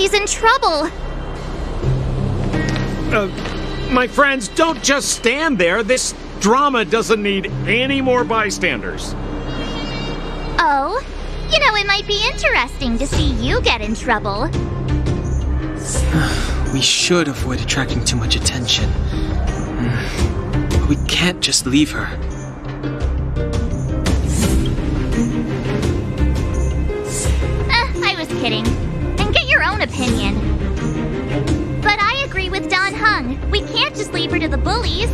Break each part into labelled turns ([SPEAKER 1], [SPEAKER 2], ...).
[SPEAKER 1] she's in trouble.
[SPEAKER 2] My friends, don't just stand there. This drama doesn't need any more bystanders.
[SPEAKER 1] Oh? You know, it might be interesting to see you get in trouble.
[SPEAKER 3] We should avoid attracting too much attention. We can't just leave her.
[SPEAKER 1] I was kidding. And get your own opinion. But I agree with Don Hung. We can't just leave her to the bullies.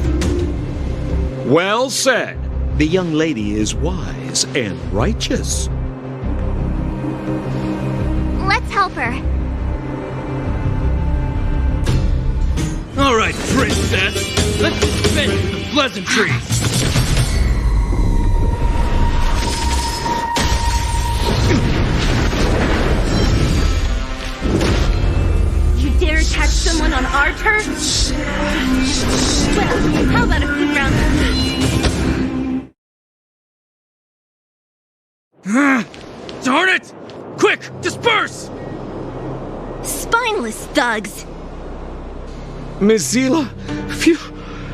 [SPEAKER 2] Well said. The young lady is wise and righteous.
[SPEAKER 1] Let's help her.
[SPEAKER 4] All right, princess. Let's dispense with the pleasantries.
[SPEAKER 5] You dare attack someone on our turf? Well, how about a quick round of this?
[SPEAKER 4] Darn it! Quick, disperse!
[SPEAKER 5] Spineless thugs!
[SPEAKER 2] Miss Seele, phew.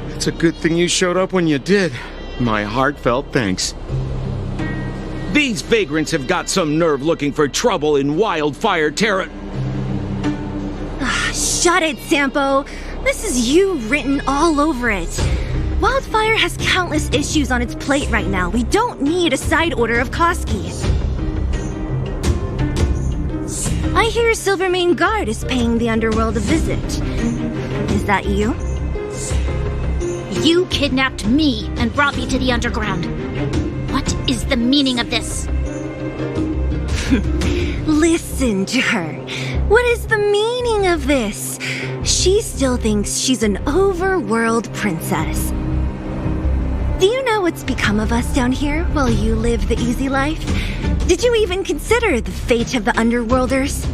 [SPEAKER 2] It's a good thing you showed up when you did. My heartfelt thanks. These vagrants have got some nerve looking for trouble in Wildfire Terra.
[SPEAKER 5] Shut it, Sampo. This is you written all over it. Wildfire has countless issues on its plate right now. We don't need a side order of Koski. I hear Silvermane Guard is paying the underworld a visit. Is that you?
[SPEAKER 1] You kidnapped me and brought me to the underground. What is the meaning of this?
[SPEAKER 5] Listen to her. What is the meaning of this? She still thinks she's an overworld princess. Do you know what's become of us down here while you live the easy life? Did you even consider the fate of the underworlders?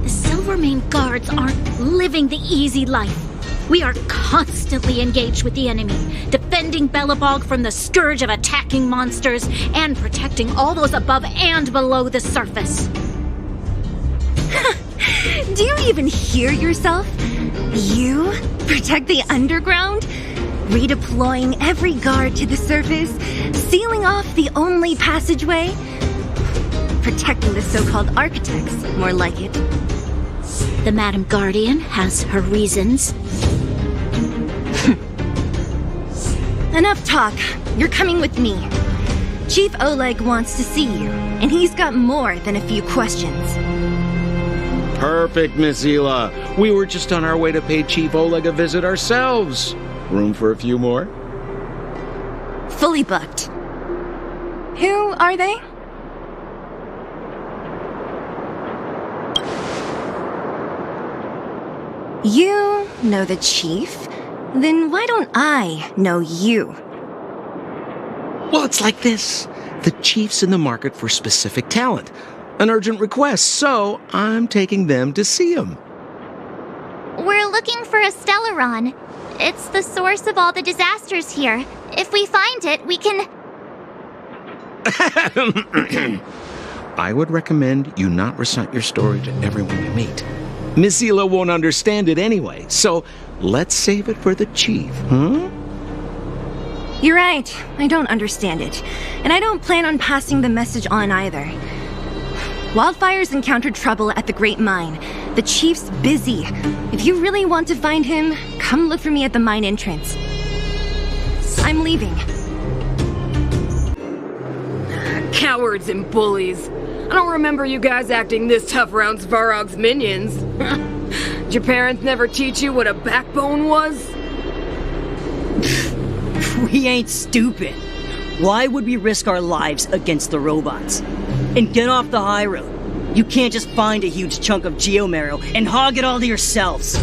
[SPEAKER 1] The Silvermane Guards aren't living the easy life. We are constantly engaged with the enemy, defending Belobog from the scourge of attacking monsters and protecting all those above and below the surface.
[SPEAKER 5] Do you even hear yourself? You protect the underground? Redeploying every guard to the surface? Sealing off the only passageway? Protecting the so-called architects, more like it.
[SPEAKER 1] The Madam Guardian has her reasons.
[SPEAKER 5] Enough talk. You're coming with me. Chief Oleg wants to see you, and he's got more than a few questions.
[SPEAKER 2] Perfect, Miss Seele. We were just on our way to pay Chief Oleg a visit ourselves. Room for a few more?
[SPEAKER 5] Fully booked. Who are they? You know the chief? Then why don't I know you?
[SPEAKER 2] Well, it's like this. The chief's in the market for specific talent. An urgent request, so I'm taking them to see him.
[SPEAKER 1] We're looking for a Stellaron. It's the source of all the disasters here. If we find it, we can...
[SPEAKER 2] I would recommend you not recite your story to everyone you meet. Miss Seele won't understand it anyway, so let's save it for the chief, huh?
[SPEAKER 5] You're right. I don't understand it. And I don't plan on passing the message on either. Wildfire's encountered trouble at the Great Mine. The chief's busy. If you really want to find him, come look for me at the mine entrance. I'm leaving.
[SPEAKER 6] Cowards and bullies. I don't remember you guys acting this tough around Svarog's minions. Did your parents never teach you what a backbone was?
[SPEAKER 7] We ain't stupid. Why would we risk our lives against the robots? And get off the high road. You can't just find a huge chunk of geomarrow and hog it all to yourselves.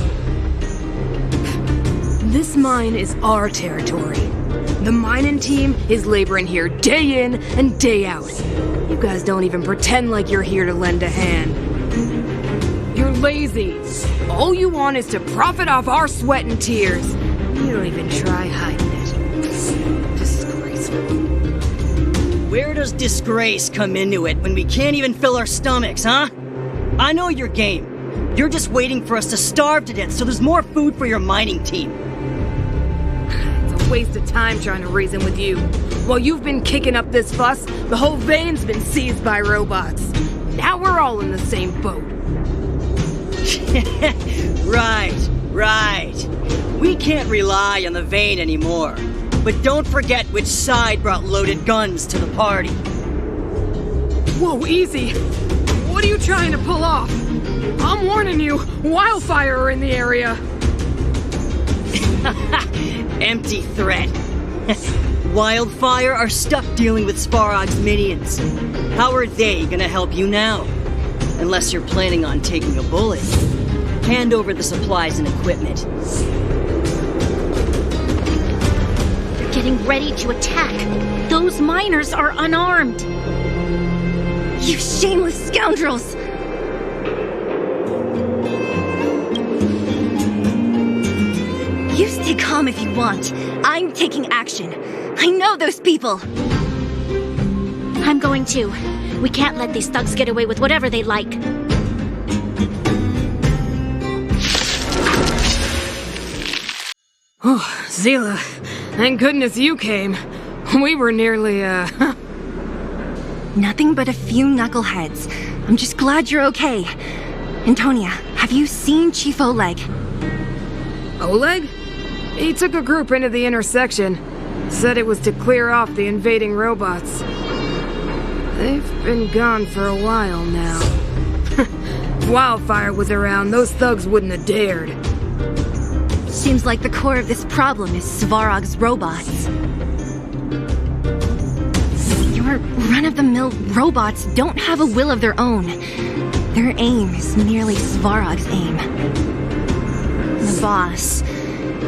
[SPEAKER 6] This mine is our territory. The mining team is laboring here day in and day out. You guys don't even pretend like you're here to lend a hand. You're lazy. All you want is to profit off our sweat and tears. You don't even try hiding it. Disgraceful.
[SPEAKER 7] Where does disgrace come into it when we can't even fill our stomachs, huh? I know your game. You're just waiting for us to starve to death so there's more food for your mining team.
[SPEAKER 6] It's a waste of time trying to reason with you. While you've been kicking up this fuss, the whole vein's been seized by robots. Now we're all in the same boat.
[SPEAKER 7] Right. We can't rely on the vein anymore. But don't forget which side brought loaded guns to the party.
[SPEAKER 6] Whoa, easy. What are you trying to pull off? I'm warning you, wildfire are in the area.
[SPEAKER 7] Empty threat. Wildfire are stuck dealing with Svarog's minions. How are they gonna help you now? Unless you're planning on taking a bullet. Hand over the supplies and equipment.
[SPEAKER 1] They're getting ready to attack. Those miners are unarmed.
[SPEAKER 5] You shameless scoundrels! You stay calm if you want. I'm taking action. I know those people.
[SPEAKER 1] I'm going to. We can't let these thugs get away with whatever they like.
[SPEAKER 6] Oh, Seele, thank goodness you came. We were nearly,
[SPEAKER 5] Nothing but a few knuckleheads. I'm just glad you're okay. Antonia, have you seen Chief Oleg?
[SPEAKER 6] Oleg? He took a group into the intersection. Said it was to clear off the invading robots. They've been gone for a while now. If Wildfire was around, those thugs wouldn't have dared.
[SPEAKER 5] Seems like the core of this problem is Svarog's robots. Your run-of-the-mill robots don't have a will of their own. Their aim is merely Svarog's aim. The boss.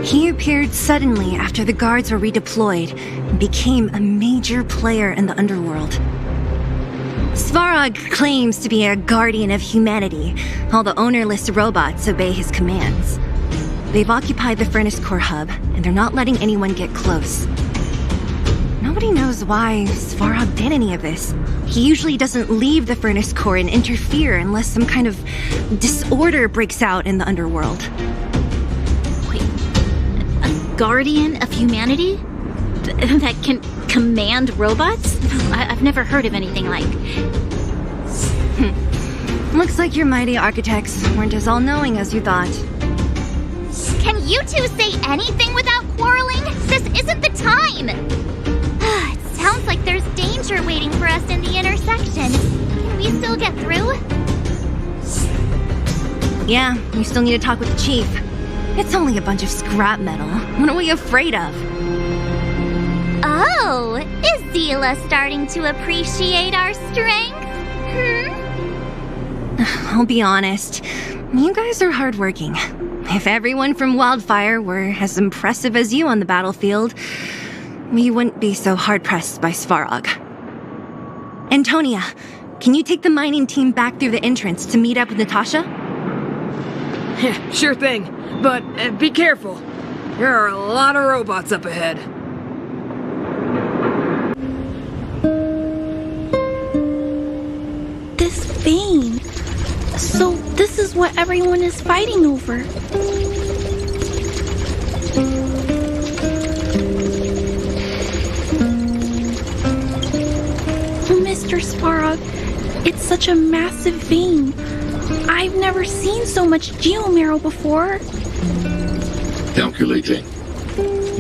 [SPEAKER 5] He appeared suddenly after the guards were redeployed and became a major player in the underworld. Svarog claims to be a guardian of humanity. All the ownerless robots obey his commands. They've occupied the Furnace Core hub, and they're not letting anyone get close. Nobody knows why Svarog did any of this. He usually doesn't leave the Furnace Core and interfere unless some kind of disorder breaks out in the underworld.
[SPEAKER 1] Wait, a guardian of humanity? That can command robots? I've never heard of anything like.
[SPEAKER 5] Looks like your mighty architects weren't as all-knowing as you thought.
[SPEAKER 8] Can you two say anything without quarreling? This isn't the time! It sounds like there's danger waiting for us in the intersection. Can we still get through?
[SPEAKER 5] Yeah, we still need to talk with the chief. It's only a bunch of scrap metal. What are we afraid of?
[SPEAKER 8] Oh, is Seele starting to appreciate our strength?
[SPEAKER 5] I'll be honest. You guys are hardworking. If everyone from Wildfire were as impressive as you on the battlefield, we wouldn't be so hard-pressed by Svarog. Antonia, can you take the mining team back through the entrance to meet up with Natasha?
[SPEAKER 6] Yeah, sure thing. But be careful. There are a lot of robots up ahead.
[SPEAKER 9] This vein. So this is what everyone is fighting over. Mr. Svarog, it's such a massive vein. I've never seen so much geomarrow before.
[SPEAKER 10] Calculating.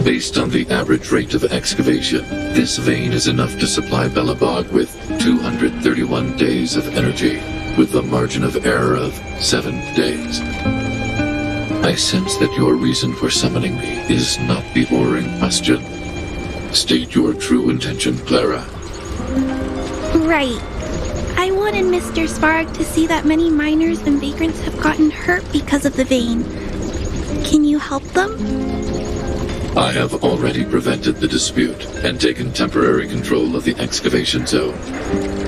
[SPEAKER 10] Based on the average rate of excavation, this vein is enough to supply Belobog with 231 days of energy, with a margin of error of 7 days. I sense that your reason for summoning me is not the ore in question. State your true intention, Clara.
[SPEAKER 9] Right. I wanted Mr. Svarog to see that many miners and vagrants have gotten hurt because of the vein. Can you help them?
[SPEAKER 10] I have already prevented the dispute and taken temporary control of the excavation zone.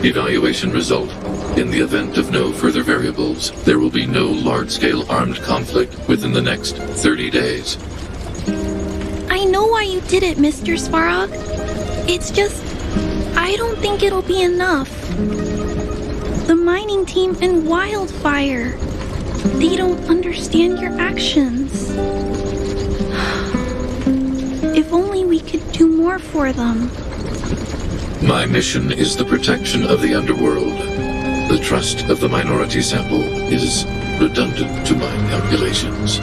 [SPEAKER 10] Evaluation result. In the event of no further variables, there will be no large-scale armed conflict within the next 30 days.
[SPEAKER 9] I know why you did it, Mr. Svarog. It's just, I don't think it'll be enough. the mining team and Wildfire. They don't understand your actions. If only we could do more for them.
[SPEAKER 10] My mission is the protection of the underworld. The trust of the minority sample is redundant to my calculations.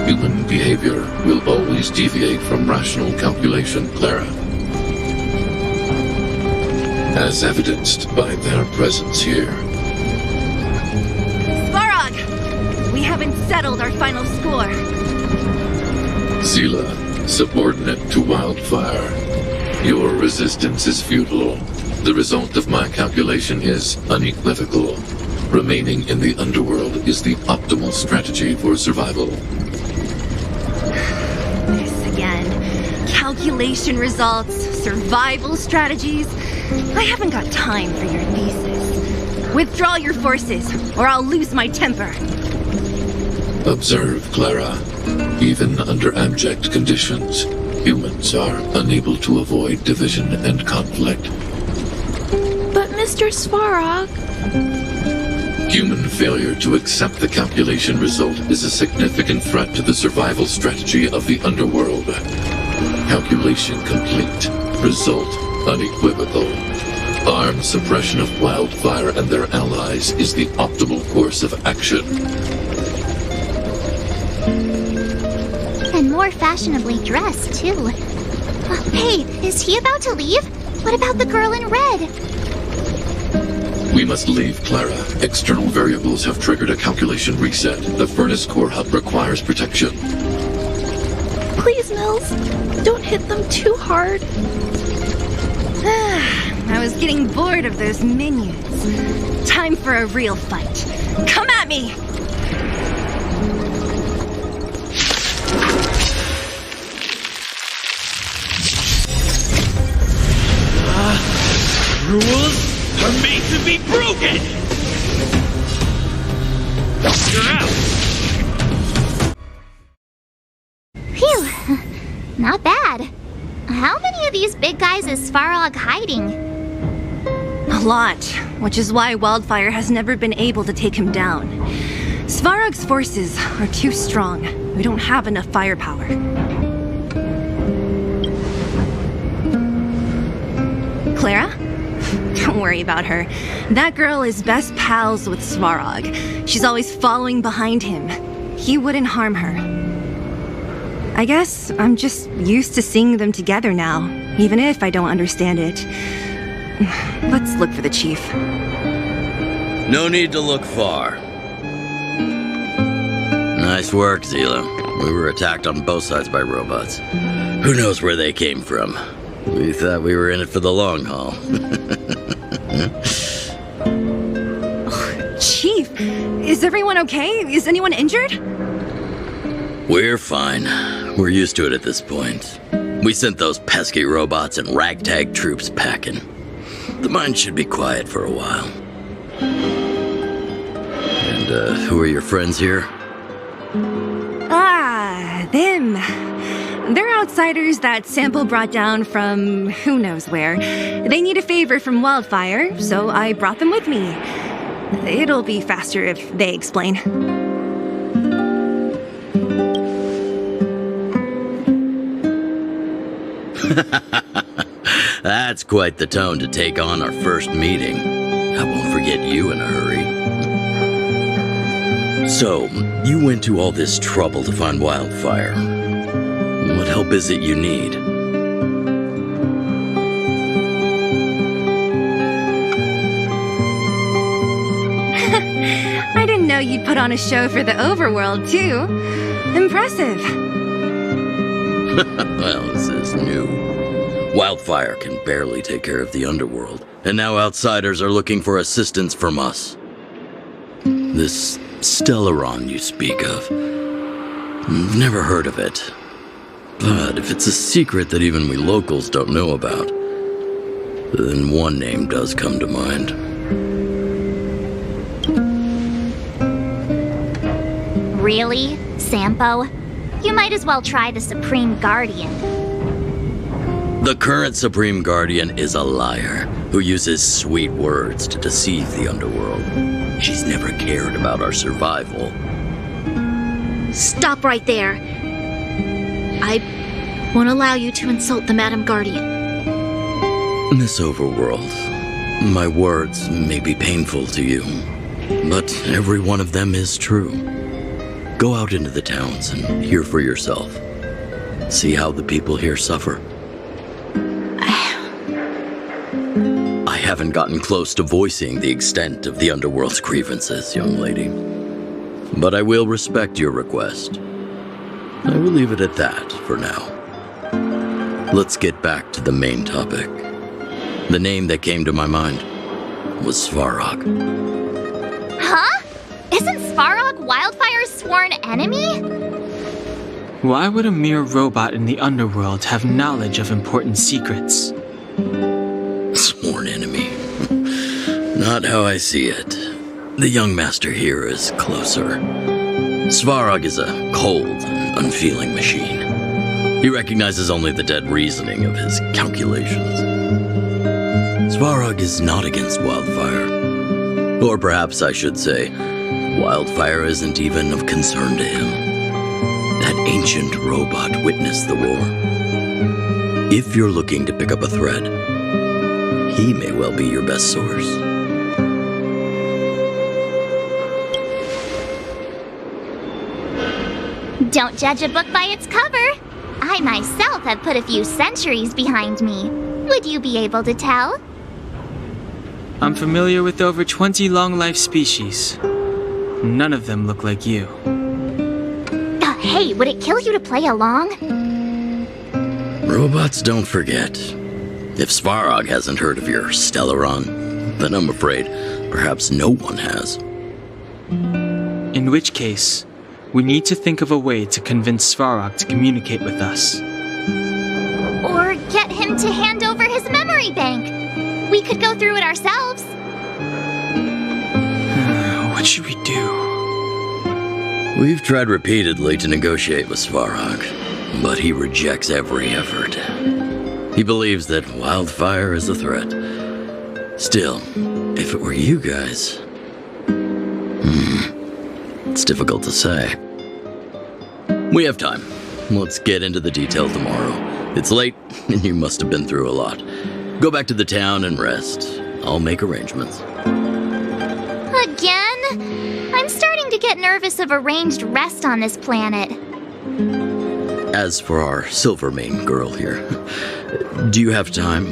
[SPEAKER 10] Human behavior will always deviate from rational calculation, Clara. As evidenced by their presence here.
[SPEAKER 5] Svarog! We haven't settled our final score.
[SPEAKER 10] Seele, subordinate to Wildfire. Your resistance is futile. The result of my calculation is unequivocal. Remaining in the underworld is the optimal strategy for survival.
[SPEAKER 5] This again. Calculation results, survival strategies. I haven't got time for your thesis. Withdraw your forces, or I'll lose my temper.
[SPEAKER 10] Observe, Clara. Even under abject conditions, humans are unable to avoid division and conflict.
[SPEAKER 9] But Mr. Svarog...
[SPEAKER 10] Human failure to accept the calculation result is a significant threat to the survival strategy of the underworld. Calculation complete. Result unequivocal. Armed suppression of Wildfire and their allies is the optimal course of action.
[SPEAKER 8] And more fashionably dressed, too. Hey, is he about to leave? What about the girl in red?
[SPEAKER 10] We must leave, Clara. External variables have triggered a calculation reset. The furnace core hub requires protection.
[SPEAKER 9] Please, Mills, don't hit them too hard.
[SPEAKER 5] I was getting bored of those minions. Time for a real fight. Come at me!
[SPEAKER 4] Rules are made to be broken! You're out!
[SPEAKER 8] Phew, not bad. How many of these big guys is Svarog hiding?
[SPEAKER 5] A lot, which is why Wildfire has never been able to take him down. Svarog's forces are too strong. We don't have enough firepower. Clara? Don't worry about her. That girl is best pals with Svarog. She's always following behind him. He wouldn't harm her. I guess I'm just used to seeing them together now, even if I don't understand it. Let's look for the chief.
[SPEAKER 11] No need to look far. Nice work, Seele. We were attacked on both sides by robots. Who knows where they came from? We thought we were in it for the long haul.
[SPEAKER 5] Chief, is everyone okay? Is anyone injured?
[SPEAKER 11] We're fine. We're used to it at this point. We sent those pesky robots and ragtag troops packing. The mine should be quiet for a while. And, who are your friends here?
[SPEAKER 5] Ah, them. They're outsiders that Sample brought down from who knows where. They need a favor from Wildfire, so I brought them with me. It'll be faster if they explain.
[SPEAKER 11] That's quite the tone to take on our first meeting. I won't forget you in a hurry. So, you went to all this trouble to find Wildfire. What help is it you need?
[SPEAKER 5] I didn't know you'd put on a show for the overworld, too. Impressive.
[SPEAKER 11] Well, this is new. Wildfire can barely take care of the underworld, and now outsiders are looking for assistance from us. This Stellaron you speak of, I've never heard of it. But if it's a secret that even we locals don't know about, then one name does come to mind.
[SPEAKER 8] Really? Sampo? You might as well try the Supreme Guardian.
[SPEAKER 11] The current Supreme Guardian is a liar who uses sweet words to deceive the underworld. She's never cared about our survival.
[SPEAKER 1] Stop right there. I won't allow you to insult the Madam Guardian.
[SPEAKER 11] Miss Overworld, my words may be painful to you, but every one of them is true. Go out into the towns and hear for yourself. See how the people here suffer. I haven't gotten close to voicing the extent of the underworld's grievances, young lady. But I will respect your request. I will leave it at that for now. Let's get back to the main topic. The name that came to my mind was Svarog.
[SPEAKER 8] Huh? Isn't Svarog Wildfire's sworn enemy?
[SPEAKER 3] Why would a mere robot in the underworld have knowledge of important secrets?
[SPEAKER 11] Sworn enemy. Not how I see it. The young master here is closer. Svarog is a cold and unfeeling machine. He recognizes only the dead reasoning of his calculations. Svarog is not against Wildfire. Or perhaps I should say, Wildfire isn't even of concern to him. That ancient robot witnessed the war. If you're looking to pick up a thread, he may well be your best source.
[SPEAKER 8] Don't judge a book by its cover. I myself have put a few centuries behind me. Would you be able to tell?
[SPEAKER 3] I'm familiar with over 20 long-life species. None of them look like you.
[SPEAKER 8] Hey, would it kill you to play along?
[SPEAKER 11] Robots don't forget. If Svarog hasn't heard of your Stellaron, then I'm afraid perhaps no one has.
[SPEAKER 3] In which case, we need to think of a way to convince Svarog to communicate with us.
[SPEAKER 8] Or get him to hand over his memory bank. We could go through it ourselves.
[SPEAKER 3] What should we do?
[SPEAKER 11] We've tried repeatedly to negotiate with Svarog, but he rejects every effort. He believes that Wildfire is a threat. Still, if it were you guys... it's difficult to say. We have time. Let's get into the details tomorrow. It's late, and you must have been through a lot. Go back to the town and rest. I'll make arrangements.
[SPEAKER 8] Again? I'm starting to get nervous of arranged rest on this planet.
[SPEAKER 11] As for our Silvermane girl here, do you have time?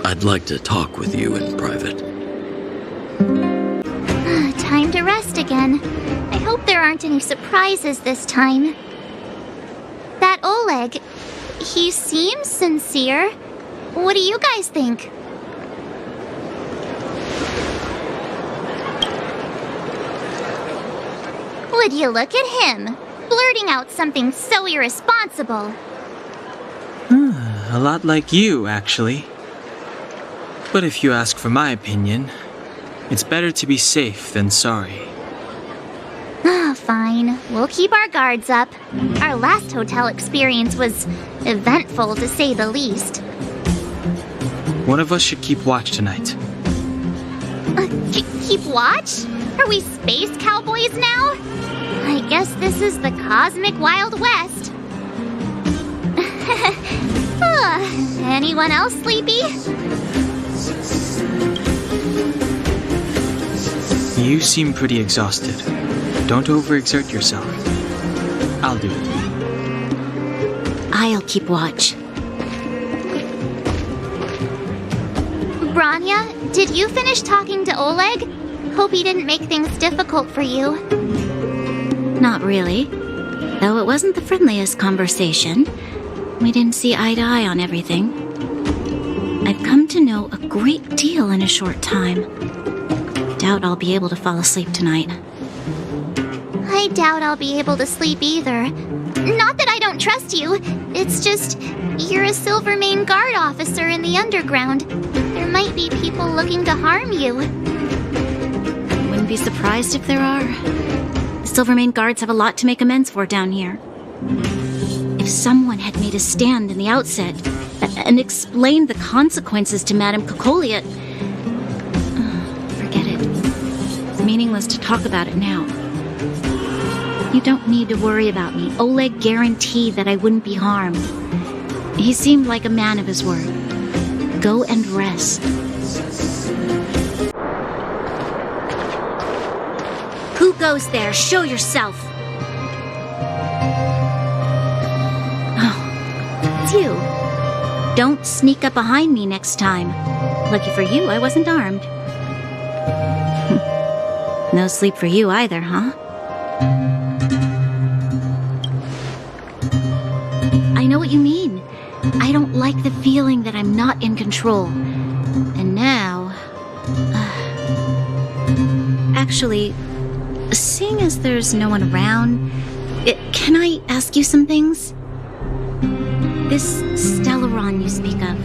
[SPEAKER 11] I'd like to talk with you in private.
[SPEAKER 8] Time to rest again. I hope there aren't any surprises this time. That Oleg, he seems sincere. What do you guys think? Would you look at him, blurting out something so irresponsible?
[SPEAKER 3] A lot like you, actually. But if you ask for my opinion, it's better to be safe than sorry.
[SPEAKER 8] Fine. We'll keep our guards up. Our last hotel experience was eventful, to say the least.
[SPEAKER 3] One of us should keep watch tonight.
[SPEAKER 8] Keep watch? Are we space cowboys now? I guess this is the cosmic Wild West. Anyone else sleepy?
[SPEAKER 3] You seem pretty exhausted. Don't overexert yourself. I'll do it.
[SPEAKER 1] I'll keep watch.
[SPEAKER 8] Branya, did you finish talking to Oleg? Hope he didn't make things difficult for you.
[SPEAKER 1] Not really. Though it wasn't the friendliest conversation. We didn't see eye to eye on everything. I've come to know a great deal in a short time. Doubt I'll be able to fall asleep tonight.
[SPEAKER 8] I doubt I'll be able to sleep either. Not that I don't trust you. It's just, you're a Silvermane guard officer in the underground. There might be people looking to harm you.
[SPEAKER 1] Wouldn't be surprised if there are. The Silvermane guards have a lot to make amends for down here. If someone had made a stand in the outset, and explained the consequences to Madame Cocolia. Forget it. Meaningless to talk about it now. You don't need to worry about me. Oleg guaranteed that I wouldn't be harmed. He seemed like a man of his word. Go and rest. Who goes there? Show yourself! Oh, it's you. Don't sneak up behind me next time. Lucky for you, I wasn't armed. No sleep for you either, huh? I know what you mean. I don't like the feeling that I'm not in control. And now... Actually, seeing as there's no one around, can I ask you some things? This Stellaron you speak of,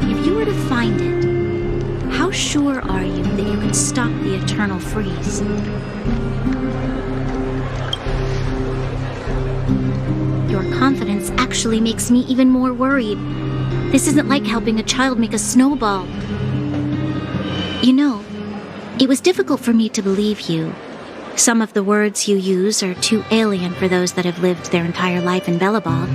[SPEAKER 1] if you were to find it, how sure are you that you can stop the eternal freeze? Your confidence actually makes me even more worried. This isn't like helping a child make a snowball. You know, it was difficult for me to believe you. Some of the words you use are too alien for those that have lived their entire life in Belobog.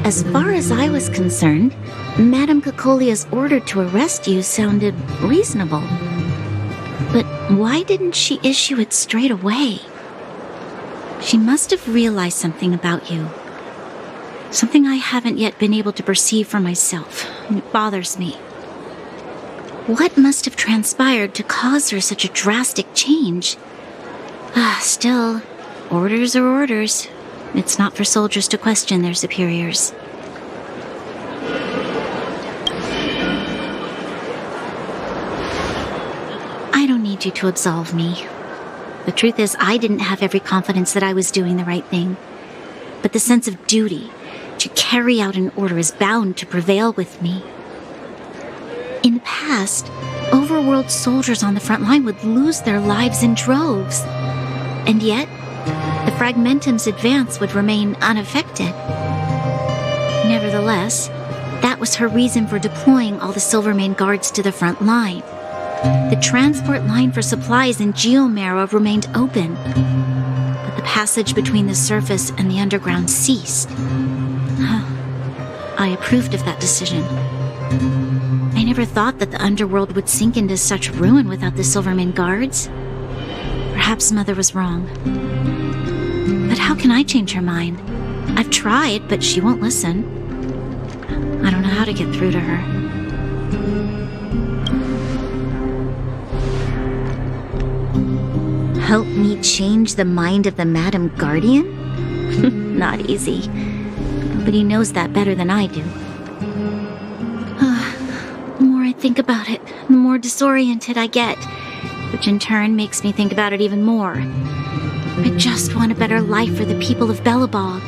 [SPEAKER 1] As far as I was concerned, Madame Cocolia's order to arrest you sounded reasonable. But why didn't she issue it straight away? She must have realized something about you. Something I haven't yet been able to perceive for myself. It bothers me. What must have transpired to cause her such a drastic change? Still, orders are orders. It's not for soldiers to question their superiors. I don't need you to absolve me. The truth is, I didn't have every confidence that I was doing the right thing. But the sense of duty to carry out an order is bound to prevail with me. In the past, overworld soldiers on the front line would lose their lives in droves. And yet, the Fragmentum's advance would remain unaffected. Nevertheless, that was her reason for deploying all the Silvermane guards to the front line. The transport line for supplies in Geomera remained open, but the passage between the surface and the underground ceased. I approved of that decision. I never thought that the underworld would sink into such ruin without the Silvermane guards. Perhaps Mother was wrong. But how can I change her mind? I've tried, but she won't listen. I don't know how to get through to her. Help me change the mind of the Madam Guardian? Not easy. Nobody knows that better than I do. The more I think about it, the more disoriented I get, which in turn makes me think about it even more. I just want a better life for the people of Belobog.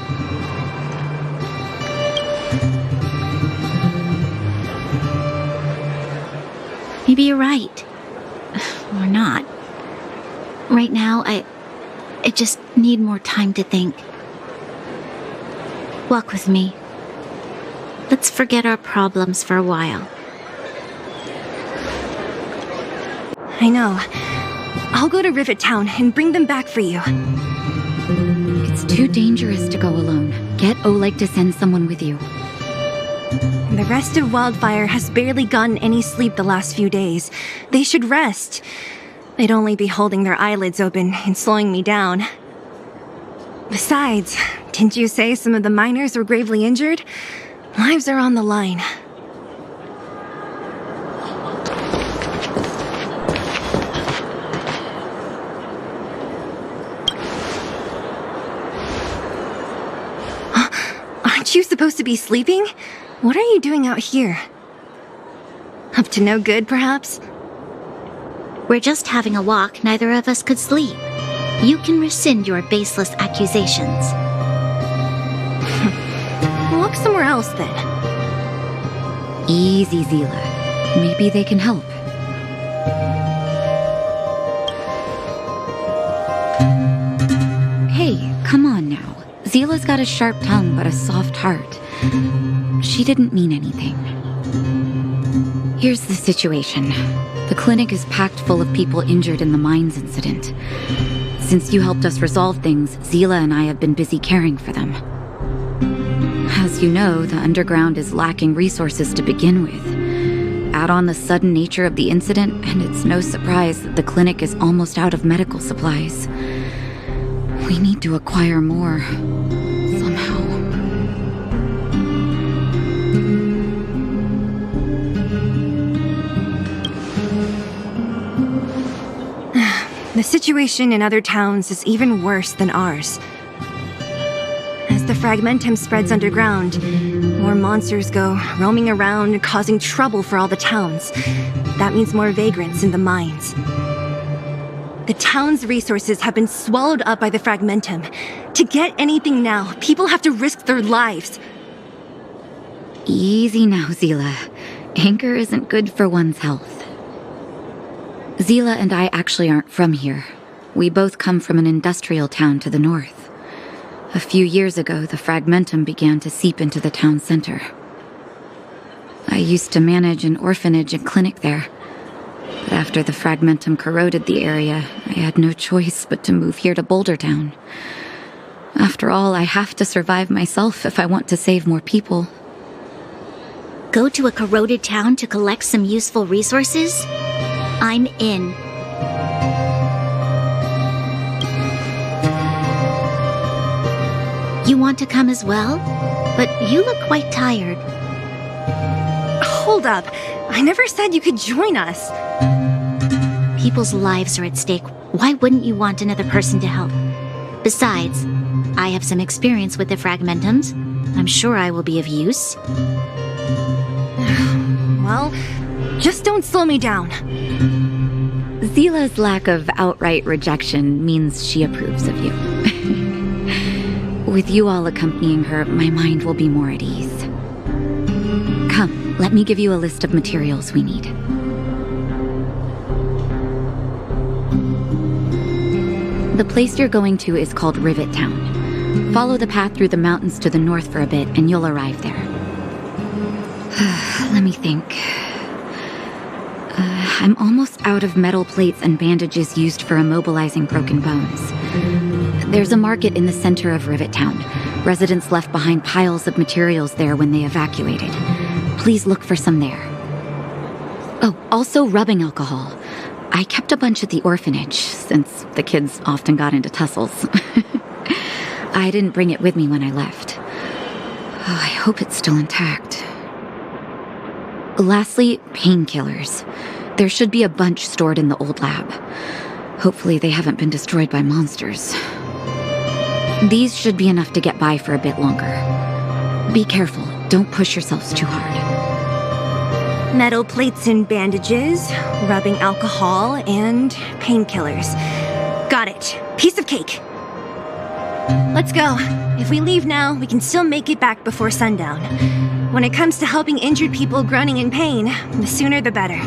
[SPEAKER 1] Maybe you're right. Or not. Right now, I just need more time to think. Walk with me. Let's forget our problems for a while.
[SPEAKER 5] I know. I'll go to Rivet Town and bring them back for you.
[SPEAKER 12] It's too dangerous to go alone. Get Oleg to send someone with you.
[SPEAKER 5] The rest of Wildfire has barely gotten any sleep the last few days. They should rest. They'd only be holding their eyelids open and slowing me down. Besides, didn't you say some of the miners were gravely injured? Lives are on the line. Aren't you supposed to be sleeping? What are you doing out here? Up to no good, perhaps?
[SPEAKER 1] We're just having a walk. Neither of us could sleep. You can rescind your baseless accusations.
[SPEAKER 5] Walk somewhere else, then.
[SPEAKER 12] Easy, Seele. Maybe they can help. Hey, come on now. Seele's got a sharp tongue but a soft heart. She didn't mean anything. Here's the situation. The clinic is packed full of people injured in the mines incident. Since you helped us resolve things, Seele and I have been busy caring for them. As you know, the underground is lacking resources to begin with. Add on the sudden nature of the incident, and it's no surprise that the clinic is almost out of medical supplies. We need to acquire more, somehow.
[SPEAKER 5] The situation in other towns is even worse than ours. As the fragmentum spreads underground, more monsters go roaming around, causing trouble for all the towns. That means more vagrants in the mines. The town's resources have been swallowed up by the fragmentum. To get anything now, people have to risk their lives.
[SPEAKER 12] Easy now, Seele. Anger isn't good for one's health. Seele and I actually aren't from here. We both come from an industrial town to the north. A few years ago, the fragmentum began to seep into the town center. I used to manage an orphanage and clinic there. But after the fragmentum corroded the area, I had no choice but to move here to Boulder Town. After all, I have to survive myself if I want to save more people.
[SPEAKER 1] Go to a corroded town to collect some useful resources? I'm in. You want to come as well? But you look quite tired.
[SPEAKER 5] Hold up. I never said you could join us.
[SPEAKER 1] People's lives are at stake. Why wouldn't you want another person to help? Besides, I have some experience with the fragmentums. I'm sure I will be of use.
[SPEAKER 5] Well, just don't slow me down.
[SPEAKER 12] Seele's lack of outright rejection means she approves of you. With you all accompanying her, my mind will be more at ease. Come, let me give you a list of materials we need. The place you're going to is called Rivet Town. Follow the path through the mountains to the north for a bit, and you'll arrive there. Let me think. I'm almost out of metal plates and bandages used for immobilizing broken bones. There's a market in the center of Rivet Town. Residents left behind piles of materials there when they evacuated. Please look for some there. Oh, also rubbing alcohol. I kept a bunch at the orphanage, since the kids often got into tussles. I didn't bring it with me when I left. Oh, I hope it's still intact. Lastly, painkillers. There should be a bunch stored in the old lab. Hopefully they haven't been destroyed by monsters. These should be enough to get by for a bit longer. Be careful, don't push yourselves too hard.
[SPEAKER 5] Metal plates and bandages, rubbing alcohol, and painkillers. Got it. Piece of cake. Let's go. If we leave now, we can still make it back before sundown. When it comes to helping injured people groaning in pain, the sooner the better.